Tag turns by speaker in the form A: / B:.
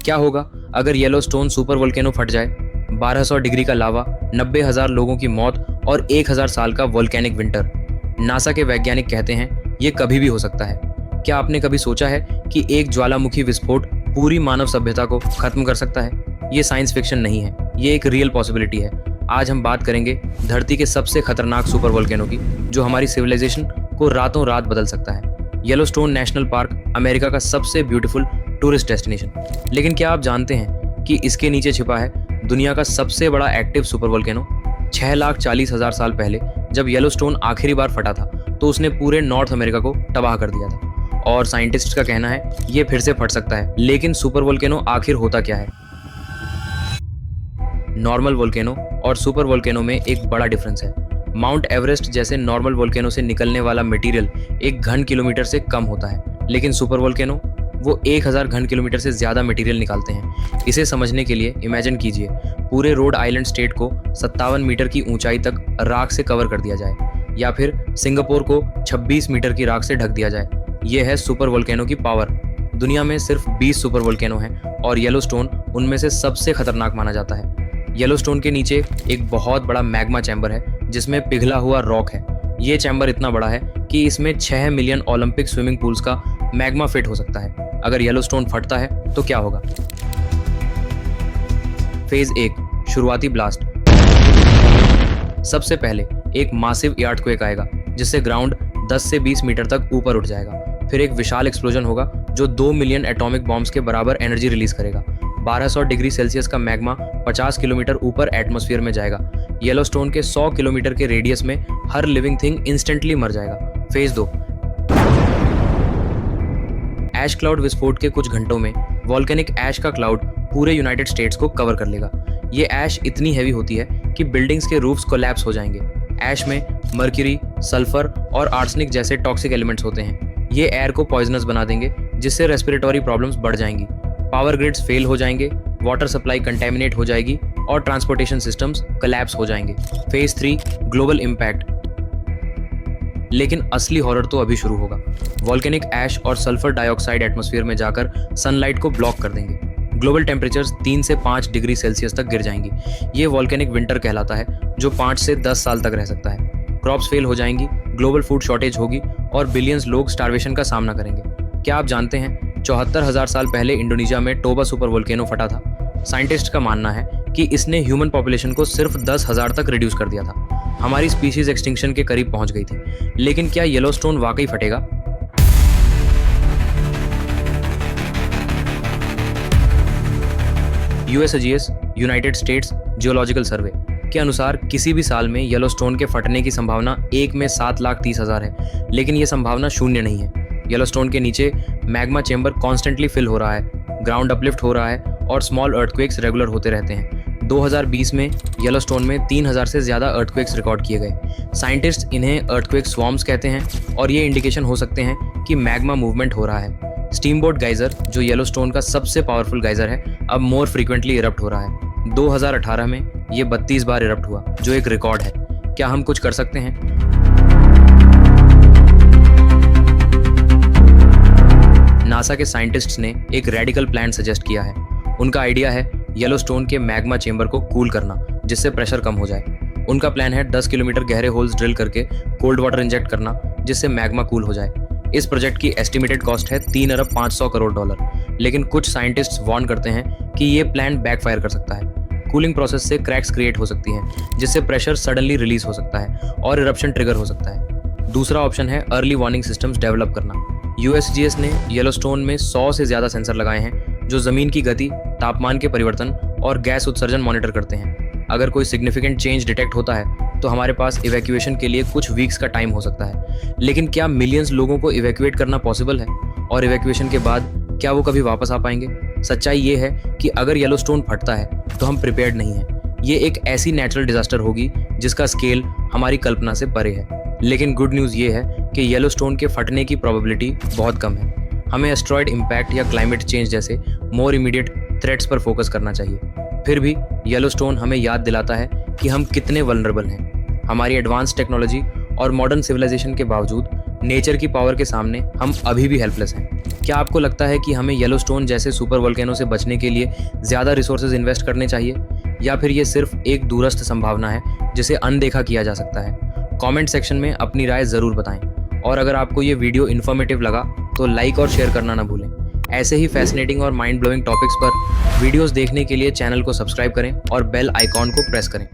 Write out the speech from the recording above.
A: क्या होगा अगर येलोस्टोन सुपर वोल्केनो फट जाए? 1200 डिग्री का लावा, 90,000 लोगों की मौत और 1000 साल का वोल्केनिक विंटर। नासा के वैज्ञानिक कहते हैं ये कभी भी हो सकता है। क्या आपने कभी सोचा है कि एक ज्वालामुखी विस्फोट पूरी मानव सभ्यता को खत्म कर सकता है? ये साइंस फिक्शन नहीं है, ये एक रियल पॉसिबिलिटी है। आज हम बात करेंगे धरती के सबसे खतरनाक सुपर वोल्केनो की, जो हमारी सिविलाइजेशन को रातों रात बदल सकता है। येलोस्टोन नेशनल पार्क अमेरिका का सबसे ब्यूटीफुल टूरिस्ट डेस्टिनेशन। लेकिन क्या आप जानते हैं कि इसके नीचे छिपा है दुनिया का सबसे बड़ा एक्टिव सुपर वोल्केनो? 6,40,000 साल पहले जब येलोस्टोन आखिरी बार फटा था तो उसने पूरे नॉर्थ अमेरिका को तबाह कर दिया था। और साइंटिस्ट का कहना है ये फिर से फट सकता है। लेकिन सुपर वोल्केनो आखिर होता क्या है? नॉर्मल वोल्केनो और सुपर वोल्केनो में एक बड़ा डिफरेंस है। माउंट एवरेस्ट जैसे नॉर्मल वोल्केनो से निकलने वाला मटेरियल 1 घन किलोमीटर से कम होता है, लेकिन सुपर वोल्केनो वो 1000 घन किलोमीटर से ज़्यादा मटेरियल निकालते हैं। इसे समझने के लिए इमेजिन कीजिए पूरे रोड आइलैंड स्टेट को 57 मीटर की ऊंचाई तक राख से कवर कर दिया जाए, या फिर सिंगापुर को 26 मीटर की राख से ढक दिया जाए। यह है सुपर वोल्केनो की पावर। दुनिया में सिर्फ 20 सुपर वोल्केनो हैं और येलोस्टोन उनमें से सबसे खतरनाक माना जाता है। येलोस्टोन के नीचे एक बहुत बड़ा मैग्मा चैम्बर है जिसमें पिघला हुआ रॉक है। ये चैम्बर इतना बड़ा है कि इसमें 6 मिलियन ओलंपिक स्विमिंग पूल्स का मैग्मा फिट हो सकता है। अगर येलोस्टोन फटता है तो क्या होगा? फेज 1 शुरुआती ब्लास्ट। सबसे पहले एक मासिव अर्थक्वेक आएगा जिससे ग्राउंड 10 से 20 मीटर तक ऊपर उठ जाएगा। फिर एक विशाल एक्सप्लोजन होगा जो 2 मिलियन एटॉमिक बॉम्ब्स के बराबर एनर्जी रिलीज करेगा। 1200 डिग्री सेल्सियस का मैग्मा 50 किलोमीटर ऊपर एटमॉस्फेयर में जाएगा। येलोस्टोन के 100 किलोमीटर के रेडियस में हर लिविंग थिंग इंस्टेंटली मर जाएगा। फेज 2 ऐश क्लाउड। विस्फोट के कुछ घंटों में वॉल्केनिक ऐश का क्लाउड पूरे यूनाइटेड स्टेट्स को कवर कर लेगा। ये ऐश इतनी हैवी होती है कि बिल्डिंग्स के रूफ्स कोलैप्स हो जाएंगे। ऐश में मर्क्यूरी, सल्फर और आर्सेनिक जैसे टॉक्सिक एलिमेंट्स होते हैं। ये एयर को पॉइजनस बना देंगे जिससे रेस्पिरेटरी प्रॉब्लम्स बढ़ जाएंगी। पावर ग्रिड्स फेल हो जाएंगे, वाटर सप्लाई कंटेमिनेट हो जाएगी और ट्रांसपोर्टेशन सिस्टम्स कोलैप्स हो जाएंगे। Phase 3 global impact. लेकिन असली हॉरर तो अभी शुरू होगा। वॉल्केनिक ऐश और सल्फर डाइऑक्साइड एटमॉस्फेयर में जाकर सनलाइट को ब्लॉक कर देंगे। ग्लोबल टेम्परेचर्स 3 से 5 डिग्री सेल्सियस तक गिर जाएंगी। ये वॉल्केनिक विंटर कहलाता है जो 5 से 10 साल तक रह सकता है। क्रॉप्स फेल हो जाएंगी, ग्लोबल फूड शॉर्टेज होगी और बिलियंस लोग स्टार्वेशन का सामना करेंगे। क्या आप जानते हैं 74,000 साल पहले इंडोनेशिया में टोबा सुपर वोल्केनो फटा था। साइंटिस्ट का मानना है कि इसने ह्यूमन पॉपुलेशन को सिर्फ 10,000 तक रिड्यूस कर दिया था। हमारी स्पीशीज एक्सटिंक्शन के करीब पहुंच गई थी। लेकिन क्या येलोस्टोन वाकई फटेगा? यूएसजीएस यूनाइटेड स्टेट्स जियोलॉजिकल सर्वे के अनुसार किसी भी साल में येलोस्टोन के फटने की संभावना 1 में 7,30,000 है, लेकिन यह संभावना शून्य नहीं है। येलोस्टोन के नीचे मैग्मा चेंबर कॉन्स्टेंटली फिल हो रहा है, ग्राउंड अपलिफ्ट हो रहा है और स्मॉल अर्थक्वेक्स रेगुलर होते रहते हैं। 2020 में येलोस्टोन में 3000 से ज़्यादा अर्थक्वेक्स रिकॉर्ड किए गए। साइंटिस्ट इन्हें अर्थक्वेक स्वॉर्म्स कहते हैं और ये इंडिकेशन हो सकते हैं कि मैग्मा मूवमेंट हो रहा है। स्टीमबोट गाइजर, जो येलोस्टोन का सबसे पावरफुल गाइजर है, अब मोर फ्रीक्वेंटली इरप्ट हो रहा है। 2018 में ये 32 बार इरप्ट हुआ, जो एक रिकॉर्ड है। क्या हम कुछ कर सकते हैं? नासा के साइंटिस्ट्स ने एक रेडिकल प्लान सजेस्ट किया है। उनका आइडिया है येलोस्टोन के मैग्मा चेंबर को कूल करना, जिससे प्रेशर कम हो जाए। उनका प्लान है 10 किलोमीटर गहरे होल्स ड्रिल करके कोल्ड वाटर इंजेक्ट करना, जिससे मैग्मा कूल हो जाए। इस प्रोजेक्ट की एस्टिमेटेड कॉस्ट है $3,500 करोड़। लेकिन कुछ साइंटिस्ट्स वार्न करते हैं कि ये प्लान बैकफायर कर सकता है। कूलिंग प्रोसेस से क्रैक्स क्रिएट हो सकती हैं, जिससे प्रेशर सडनली रिलीज हो सकता है और इरप्शन ट्रिगर हो सकता है। दूसरा ऑप्शन है अर्ली वार्निंग सिस्टम्स डेवलप करना। यूएसजीएस ने येलोस्टोन में 100 से ज़्यादा सेंसर लगाए हैं जो ज़मीन की गति, तापमान के परिवर्तन और गैस उत्सर्जन मॉनिटर करते हैं। अगर कोई सिग्निफिकेंट चेंज डिटेक्ट होता है तो हमारे पास इवैक्यूएशन के लिए कुछ वीक्स का टाइम हो सकता है। लेकिन क्या मिलियंस लोगों को इवैक्यूएट करना पॉसिबल है? और इवैक्यूएशन के बाद क्या वो कभी वापस आ पाएंगे? सच्चाई ये है कि अगर येलोस्टोन फटता है तो हम प्रिपेयर्ड नहीं हैं। ये एक ऐसी नेचुरल डिजास्टर होगी जिसका स्केल हमारी कल्पना से परे है। लेकिन गुड न्यूज़ ये है कि येलोस्टोन के फटने की प्रोबेबिलिटी बहुत कम है। हमें एस्ट्रॉयड इम्पैक्ट या क्लाइमेट चेंज जैसे मोर इमीडिएट थ्रेट्स पर फोकस करना चाहिए। फिर भी येलोस्टोन हमें याद दिलाता है कि हम कितने वल्नरेबल हैं। हमारी एडवांस टेक्नोलॉजी और मॉडर्न सिविलाइजेशन के बावजूद नेचर की पावर के सामने हम अभी भी हेल्पलेस हैं। क्या आपको लगता है कि हमें येलोस्टोन जैसे सुपर वोल्केनो से बचने के लिए ज़्यादा रिसोर्सेज इन्वेस्ट करने चाहिए, या फिर ये सिर्फ एक दूरस्थ संभावना है जिसे अनदेखा किया जा सकता है? कमेंट सेक्शन में अपनी राय ज़रूर बताएं। और अगर आपको ये वीडियो इन्फॉर्मेटिव लगा तो लाइक और शेयर करना ना भूलें। ऐसे ही फैसिनेटिंग और माइंड ब्लोइंग टॉपिक्स पर वीडियोस देखने के लिए चैनल को सब्सक्राइब करें और बेल आइकॉन को प्रेस करें।